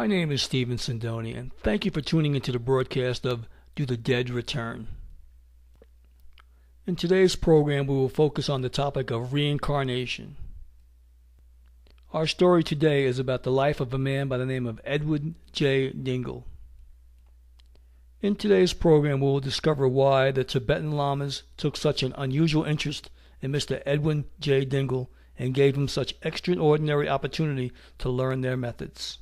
My name is Stephen Sindoni, and thank you for tuning into the broadcast of Do the Dead Return? In today's program, we will focus on the topic of reincarnation. Our story today is about the life of a man by the name of Edwin J. Dingle. In today's program, we will discover why the Tibetan Llamas took such an unusual interest in Mr. Edwin J. Dingle and gave him such extraordinary opportunity to learn their methods.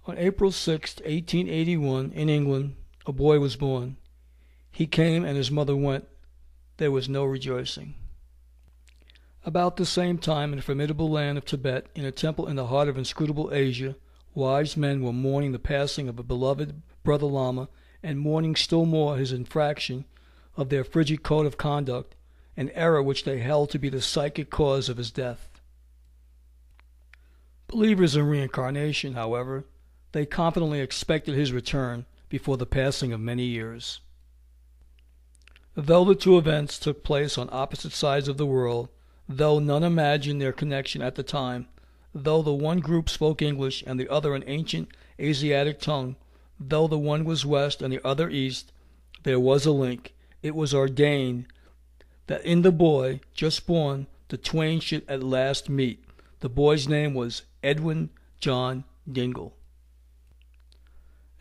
On April 6, 1881, in England, a boy was born. He came and his mother went. There was no rejoicing. About the same time, in the formidable land of Tibet, in a temple in the heart of inscrutable Asia, wise men were mourning the passing of a beloved brother Lama, and mourning still more his infraction of their frigid code of conduct, an error which they held to be the psychic cause of his death. Believers in reincarnation, however, they confidently expected his return before the passing of many years. Though the two events took place on opposite sides of the world, though none imagined their connection at the time, though the one group spoke English and the other an ancient Asiatic tongue, though the one was west and the other east, there was a link. It was ordained that in the boy just born the twain should at last meet. The boy's name was Edwin John Dingle.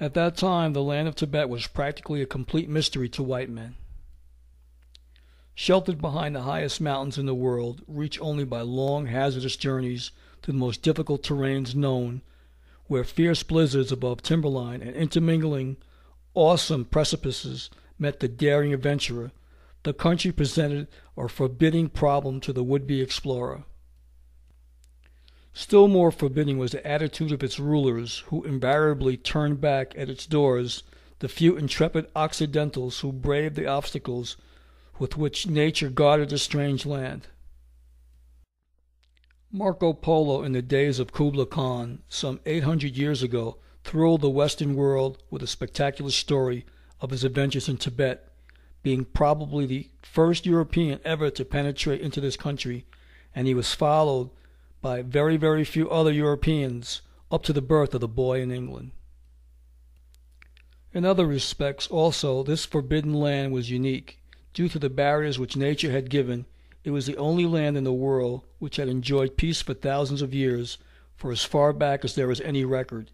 At that time, the land of Tibet was practically a complete mystery to white men. Sheltered behind the highest mountains in the world, reached only by long, hazardous journeys through the most difficult terrains known, where fierce blizzards above timberline and intermingling awesome precipices met the daring adventurer, the country presented a forbidding problem to the would-be explorer. Still more forbidding was the attitude of its rulers, who invariably turned back at its doors the few intrepid Occidentals who braved the obstacles with which nature guarded the strange land. Marco Polo, in the days of Kublai Khan, some 800 years ago, thrilled the Western world with a spectacular story of his adventures in Tibet, being probably the first European ever to penetrate into this country, and he was followed by very, very few other Europeans up to the birth of the boy in England. In other respects, also, this forbidden land was unique. Due to the barriers which nature had given, it was the only land in the world which had enjoyed peace for thousands of years, for as far back as there is any record.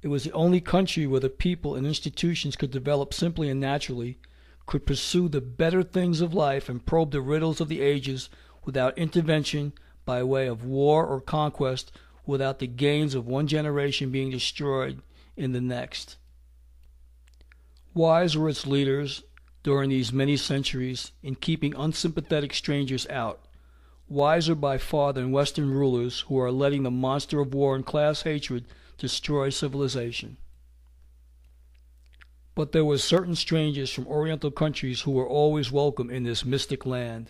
It was the only country where the people and institutions could develop simply and naturally, could pursue the better things of life and probe the riddles of the ages without intervention by way of war or conquest, without the gains of one generation being destroyed in the next. Wise were its leaders during these many centuries in keeping unsympathetic strangers out, wiser by far than Western rulers who are letting the monster of war and class hatred destroy civilization. But there were certain strangers from Oriental countries who were always welcome in this mystic land.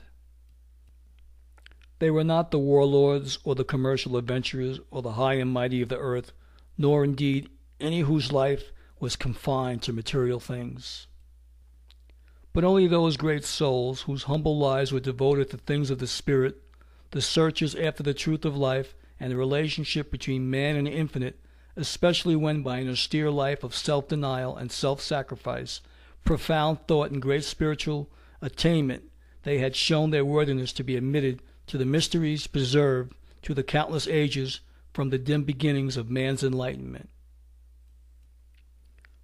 They were not the warlords or the commercial adventurers or the high and mighty of the earth, nor indeed any whose life was confined to material things, but only those great souls whose humble lives were devoted to things of the spirit, the searchers after the truth of life and the relationship between man and the infinite, especially when by an austere life of self-denial and self-sacrifice, profound thought and great spiritual attainment, they had shown their worthiness to be admitted to the mysteries preserved to the countless ages from the dim beginnings of man's enlightenment.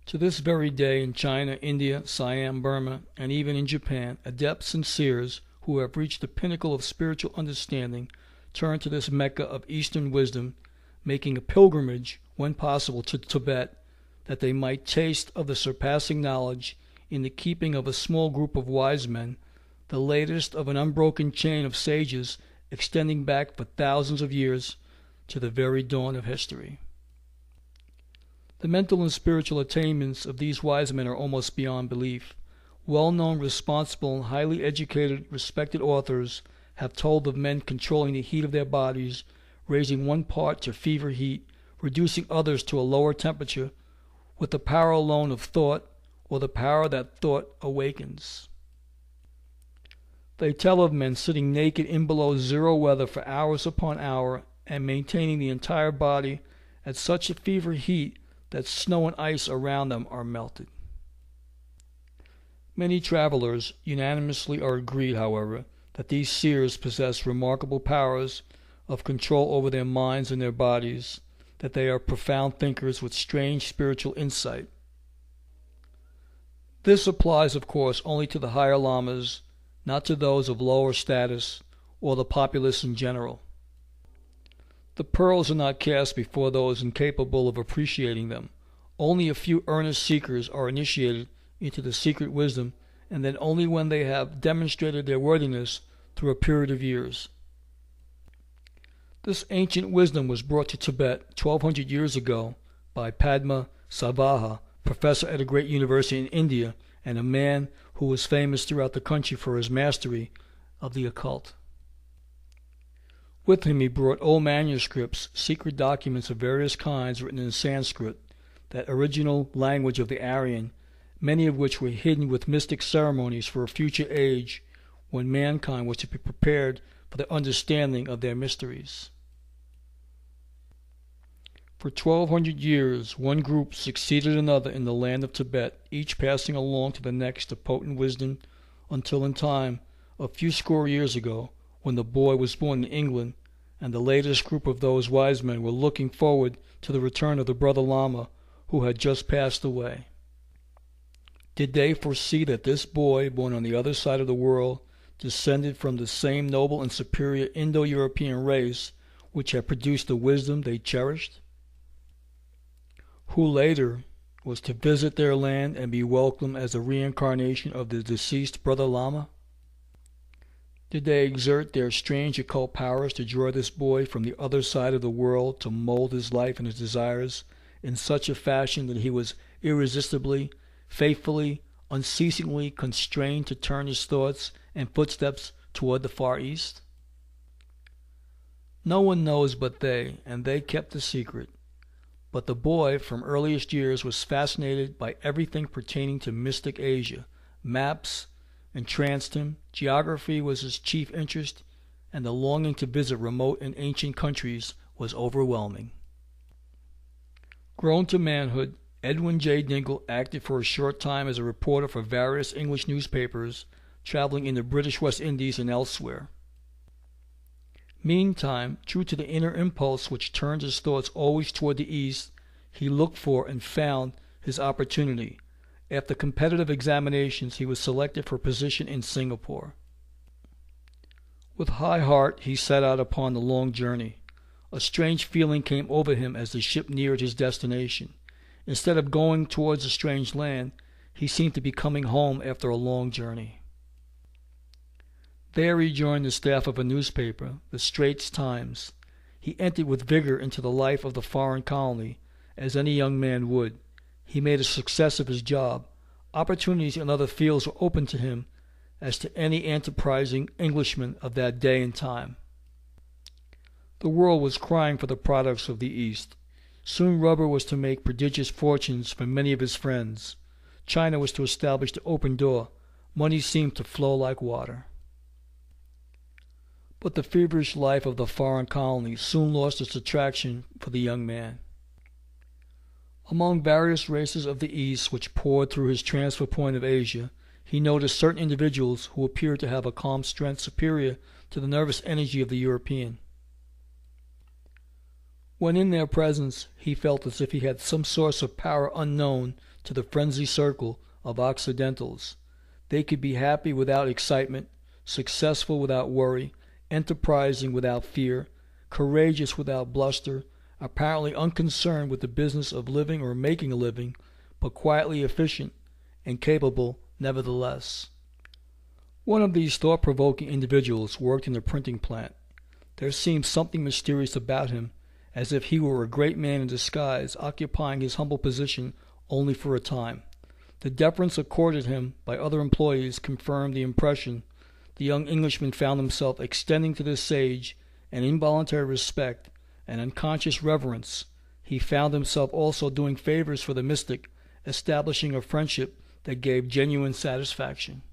To this very day in China, India, Siam, Burma, and even in Japan, adepts and seers who have reached the pinnacle of spiritual understanding turn to this Mecca of Eastern wisdom, making a pilgrimage, when possible, to Tibet, that they might taste of the surpassing knowledge in the keeping of a small group of wise men, the latest of an unbroken chain of sages extending back for thousands of years to the very dawn of history. The mental and spiritual attainments of these wise men are almost beyond belief. Well-known, responsible, and highly educated, respected authors have told of men controlling the heat of their bodies, raising one part to fever heat, reducing others to a lower temperature, with the power alone of thought, or the power that thought awakens. They tell of men sitting naked in below zero weather for hours upon hour and maintaining the entire body at such a fever heat that snow and ice around them are melted. Many travelers unanimously are agreed, however, that these seers possess remarkable powers of control over their minds and their bodies, that they are profound thinkers with strange spiritual insight. This applies, of course, only to the higher lamas, not to those of lower status or the populace in general. The pearls are not cast before those incapable of appreciating them. Only a few earnest seekers are initiated into the secret wisdom, and then only when they have demonstrated their worthiness through a period of years. This ancient wisdom was brought to Tibet 1200 years ago by Padma Savaha, professor at a great university in India, and a man who was famous throughout the country for his mastery of the occult. With him he brought old manuscripts, secret documents of various kinds written in Sanskrit, that original language of the Aryan, many of which were hidden with mystic ceremonies for a future age when mankind was to be prepared for the understanding of their mysteries. For 1200 years, one group succeeded another in the land of Tibet, each passing along to the next a potent wisdom, until in time, a few score years ago, when the boy was born in England, and the latest group of those wise men were looking forward to the return of the brother Lama who had just passed away. Did they foresee that this boy, born on the other side of the world, descended from the same noble and superior Indo-European race which had produced the wisdom they cherished? Who later was to visit their land and be welcomed as a reincarnation of the deceased brother Lama? Did they exert their strange occult powers to draw this boy from the other side of the world to mold his life and his desires in such a fashion that he was irresistibly, faithfully, unceasingly constrained to turn his thoughts and footsteps toward the Far East? No one knows but they, and they kept the secret. But the boy from earliest years was fascinated by everything pertaining to mystic Asia. Maps entranced him, geography was his chief interest, and the longing to visit remote and ancient countries was overwhelming. Grown to manhood, Edwin J. Dingle acted for a short time as a reporter for various English newspapers, traveling in the British West Indies and elsewhere. Meantime, true to the inner impulse which turned his thoughts always toward the East, he looked for and found his opportunity. After competitive examinations, he was selected for a position in Singapore. With high heart, he set out upon the long journey. A strange feeling came over him as the ship neared his destination. Instead of going towards a strange land, he seemed to be coming home after a long journey. There he joined the staff of a newspaper, the Straits Times. He entered with vigor into the life of the foreign colony, as any young man would. He made a success of his job. Opportunities in other fields were open to him, as to any enterprising Englishman of that day and time. The world was crying for the products of the East. Soon rubber was to make prodigious fortunes for many of his friends. China was to establish the open door. Money seemed to flow like water. But the feverish life of the foreign colony soon lost its attraction for the young man. Among various races of the East which poured through his transfer point of Asia, he noticed certain individuals who appeared to have a calm strength superior to the nervous energy of the European. When in their presence, he felt as if he had some source of power unknown to the frenzied circle of Occidentals. They could be happy without excitement, successful without worry, enterprising without fear, courageous without bluster, apparently unconcerned with the business of living or making a living, but quietly efficient and capable nevertheless. One of these thought-provoking individuals worked in the printing plant. There seemed something mysterious about him, as if he were a great man in disguise, occupying his humble position only for a time. The deference accorded him by other employees confirmed the impression. The young Englishman found himself extending to this sage an involuntary respect, an unconscious reverence. He found himself also doing favors for the mystic, establishing a friendship that gave genuine satisfaction.